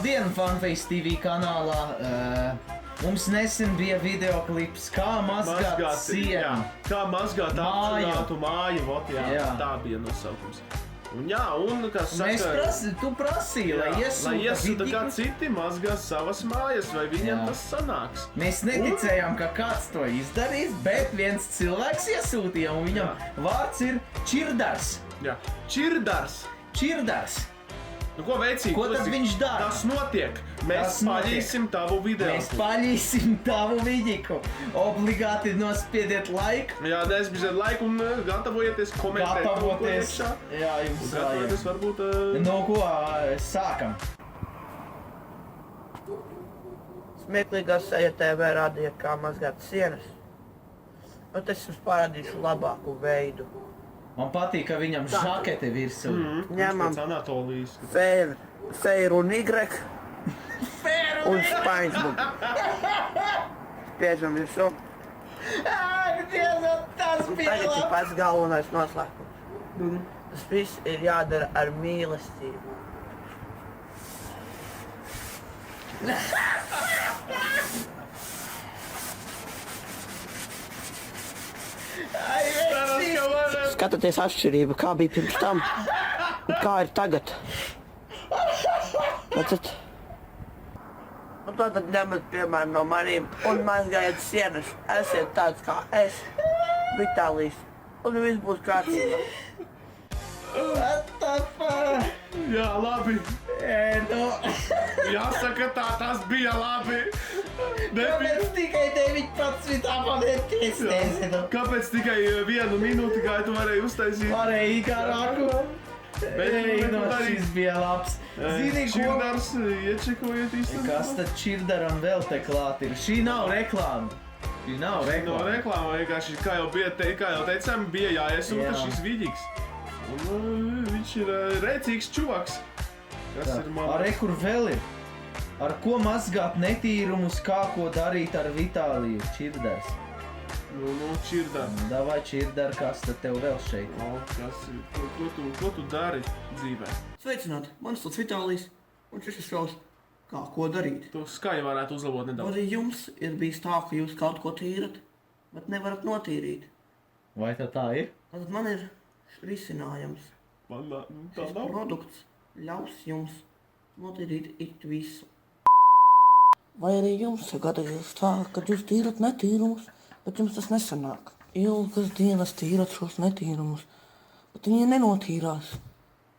Labdien, Funface TV kanālā. Mums nesen bija videoklips, kā mazgāt sienu. Kā mazgāt apdzīvātu māju, tā bija nosaukums. Un kas saka... Tu prasīji, lai iesūta kā citi mazgās savas mājas, vai viņam tas sanāks. Mēs neticējām, ka kāds to izdarīs, bet viens cilvēks iesūtīja, un viņam vārds ir Čirdars. Jā, Čirdars. Čirdars. Nu, ko veicīt? Ko tad viņš dara? Tas notiek. Mēs paļīsim tavu video. Mēs paļīsim tavu vidiku. Obligāti nospiediet laiku. Jā, nespiediet laiku un gatavojieties komentēt. Gatavoties. Jā, jums gatavoties varbūt... No ko sākam? Smieklīgā Seja TV rādīja, kā mazgāt sienas. Un es jums parādīšu labāku veidu. Man patīk, ka viņam žakete virsū. Ņemam Anatolijas. Feiru un Y un spaiņsbuku. Spiežam virsū. Tas bija Tagad ir labi. pats galvenais noslēpums. Tas viss ir jādara ar mīlestību. Skatieties atšķirību, kā bija pirms tam un kā ir tagad. Redzat? Un tātad ņemat piemēram no manīm un mazgājiet sienas. Esiet tāds kā es, Vitālijs, un viss būs kārtībā. What the fuck? Jā, labi. Jāsaka tā, tas bija labi. Kāpēc tikai 19 abonēties, nezinu. Kāpēc tikai 1 minūti, kā tu varēji uztaisīt? Varēja garāku. Šis bija labs. Zini, ko? Čirdars, iečekojiet īstenībā. Kas tad Čirdaram vēl te klāt ir? Šī nav reklāma. No reklāma vienkārši, kā jau teicām, bija jāiesūta šis vidiks. Un viņš ir rēcīgs čuvaks. Kas ir Ar kur vēl ir? Ar ko mazgāt netīrumus, kā ko darīt ar Vitāliju? Čirdars. Čirdar. Davai, Čirdar, kas tad tev vēl šeit? Ko tu dari dzīvē? Sveicināti, mani sauc Vitālijs, un šis ir šaus, kā ko darīt. Tu skaļi varētu uzlabot nedaudz. Arī jums ir bijis tā, ka jūs kaut ko tīrat, bet nevarat notīrīt. Vai tā ir? Tātad man ir risinājums. Šis produkts ļaus jums notīrīt it visu. Vai arī jums ir gadījies tā, kad jūs tīrat netīrumus, bet jums tas nesanāk? Ilgas dienas tīrat šos netīrumus, bet viņi nenotīrās.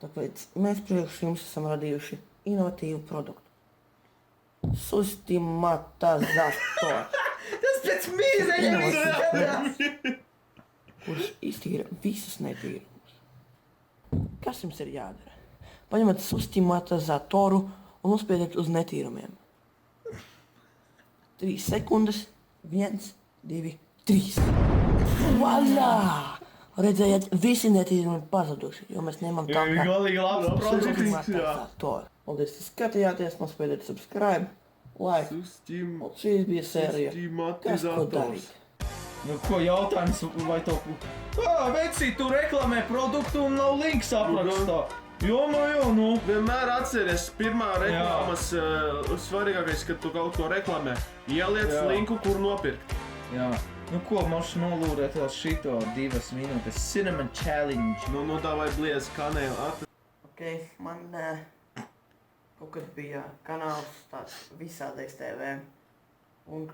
Tāpēc mēs priekš jums esam radījuši inovatīvu produktu. Sustimatizator. Tas pēc mīzeļiem izskatās. Kurš iztīra visus netīrumus. Kas jums ir jādara? Paņemat sustimatizatoru un uzspiediet uz netīrumiem. 3 sekundes, 1, 2, 3. Voilà! Redzējāt, visi netīrumi pazuduši, jo mēs ņemam tā kā Galīgi labs produkts. sustimatizatoru. Paldies, ka skatījāties, nospiediet subscribe, like. Un šīs bija sērija, kas ko darīt. Nu, ko jautājums, vai to... Vecī, tu reklamē produktu un nav links aprakstā. Nu. Vienmēr atceries, pirmā reklāmas svarīgākais, kad tu kaut ko reklamē. Ieliec linku, kur nopirkt. Jā. Nu ko, moši nolūrēt vēl šito 2 minūtes. Cinnamon Challenge. Nu, davai bliez kanēlu Ok, man kaut kad bija kanāls tāds Visādais TV. Un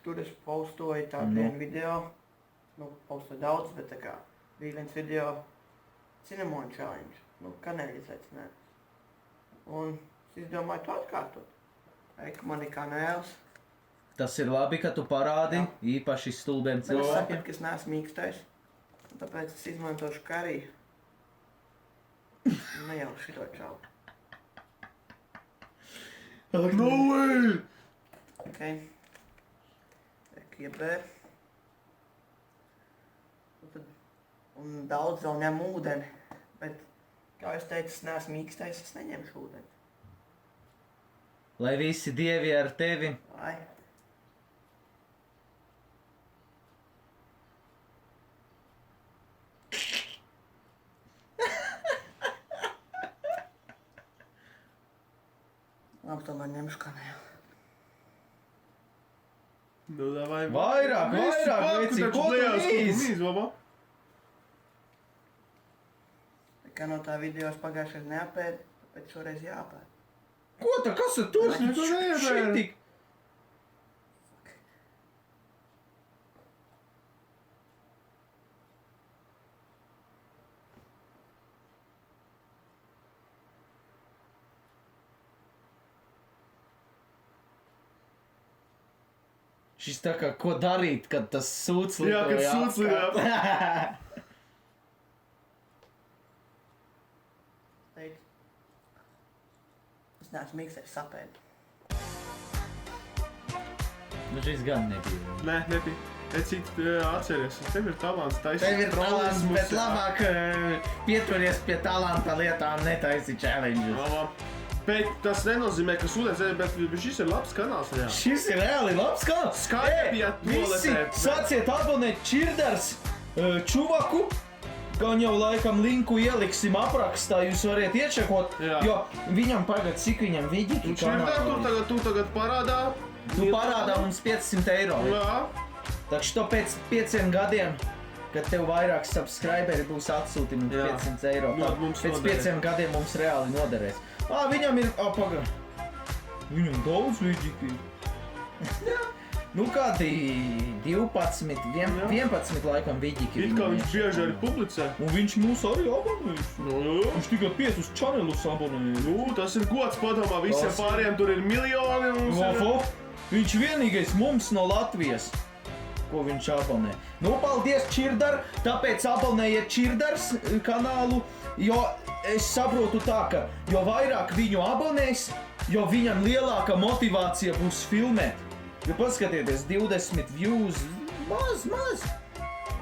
tur es postoju tādu vienu video. Nu, postoju daudz, bet tā kā bija viens video Cinnamon Challenge. Nu, kanēļi izaicinājums. Un es domāju to atkārtot. Eika, man ir kanēls. Tas ir labi, ka tu parādi, īpaši stulbiem Es cilvēkiem. saprotu, ka es neesmu mīkstais. Tāpēc es izmantošu kariju. Ne jau šito čau. No way! Ok. Iebēr. Un daudz vēl ņem ūdeni. Bet, kā es teicu, es neesmu mīkstais, es neņemšu ūdeni. Lai visi dievi ar tevi. Vai? vienalga tomēr ņemšu kanēlu. Nu, davai. Vairāk, vecīt, ko tu mīzi? Baba? Kā no tā videos pagājušais neapēd, bet šoreiz jāapēd. Ko tā, kas tur? Neko neapēd. Šitik. Šis tā kā, ko darīt, kad tas sūds lidoja. Jā, kad sūds lidoja. Teikt. Es neesmu mīkstējis sapēdi. Nu šis gan nebija. Nē, nebija. Vecīt, atceries, tev ir talants taisīt. Tev ir talants, bet labāk pieturies pie talanta lietām, netaisi challenges. Labā. Bet tas nenozīmē, ka sūdēs, bet šis ir labs kanāls, jā. Šis ir reāli labs kanāls. Skype Visi sāciet abonēt Čirdars čuvaku. Gan jau laikam linku ieliksim aprakstā, jūs variet iečekot, Jā. jo viņam pagad, cik viņam vidīgi Un Čirdar, tu tagad parādā. Tu parādā mums 500 eiro. Jā. Tak što pēc 5 gadiem, kad tev vairāk subscriberi būs atsūtījumi Jā. 500 eiro. Jā, Tad mums pēc noderēs. 5 gadiem mums reāli noderēs. Viņam ir, pagad. Viņam daudz vidīgi. Nu kādi 12, 11 laikam vidīgi. It kā viņš bieži arī publicē. Un viņš mūs arī abonēs. Nu, Viņš tikai 5 channelus abonēs. nu, tas ir gods padomā, visiem Tas- pāriem tur ir miljoni. Un mums ir... Viņš vienīgais mums no Latvijas, ko viņš abonē. Nu, paldies, Čirdar, tāpēc abonējiet Čirdars kanālu, jo es saprotu tā, ka jo vairāk viņu abonēs, jo viņam lielāka motivācija būs filmēt. Jo paskatieties, 20 views, maz.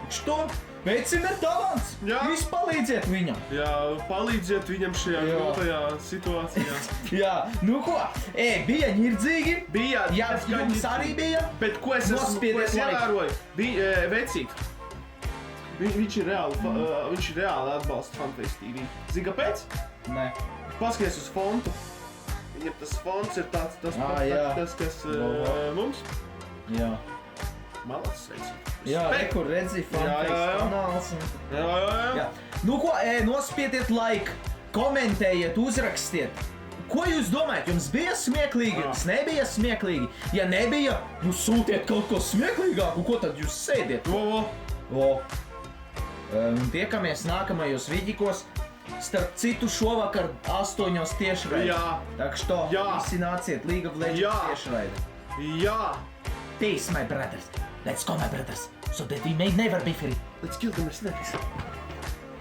Što? Vecim ir talants, Jā. Jūs palīdziet viņam. Jā, palīdziet viņam šajā Jā. grūtajā situācijā. Jā, nu ko, bija ņirdzīgi. Bija, Jā, es kā jums ģip- arī bija. Bet ko es Nospiediet laiku. ievēroju? Vecīt. Viņš ir reāli atbalsta Fanface TV. Zini, kāpēc? Nē. Paskaties uz fontu. Viņam tas fonts ir tāds, jā. tas kas Wow. mums. Jā. Malacis, Vecīt. Jā, Respekt. kur redzi, fanpage jā. kanāls. Jā. Jā. Nu ko, nospiediet laiku, komentējiet, uzrakstiet. Ko jūs domājat? Jums bija smieklīgi, jums nebija smieklīgi? Ja nebija, nu sūtiet kaut ko smieklīgāku, ko tad jūs sēdiet? O. Tiekamies nākamajos vidikos. Starp citu šovakar 8 tiešraidi. Jā. Tā kā što, Jā. visi nāciet League of Legends Jā. tiešraidi. Jā. Peace, my brothers. Let's go, my brothers, so that we may never be free. Let's kill the mercenaries.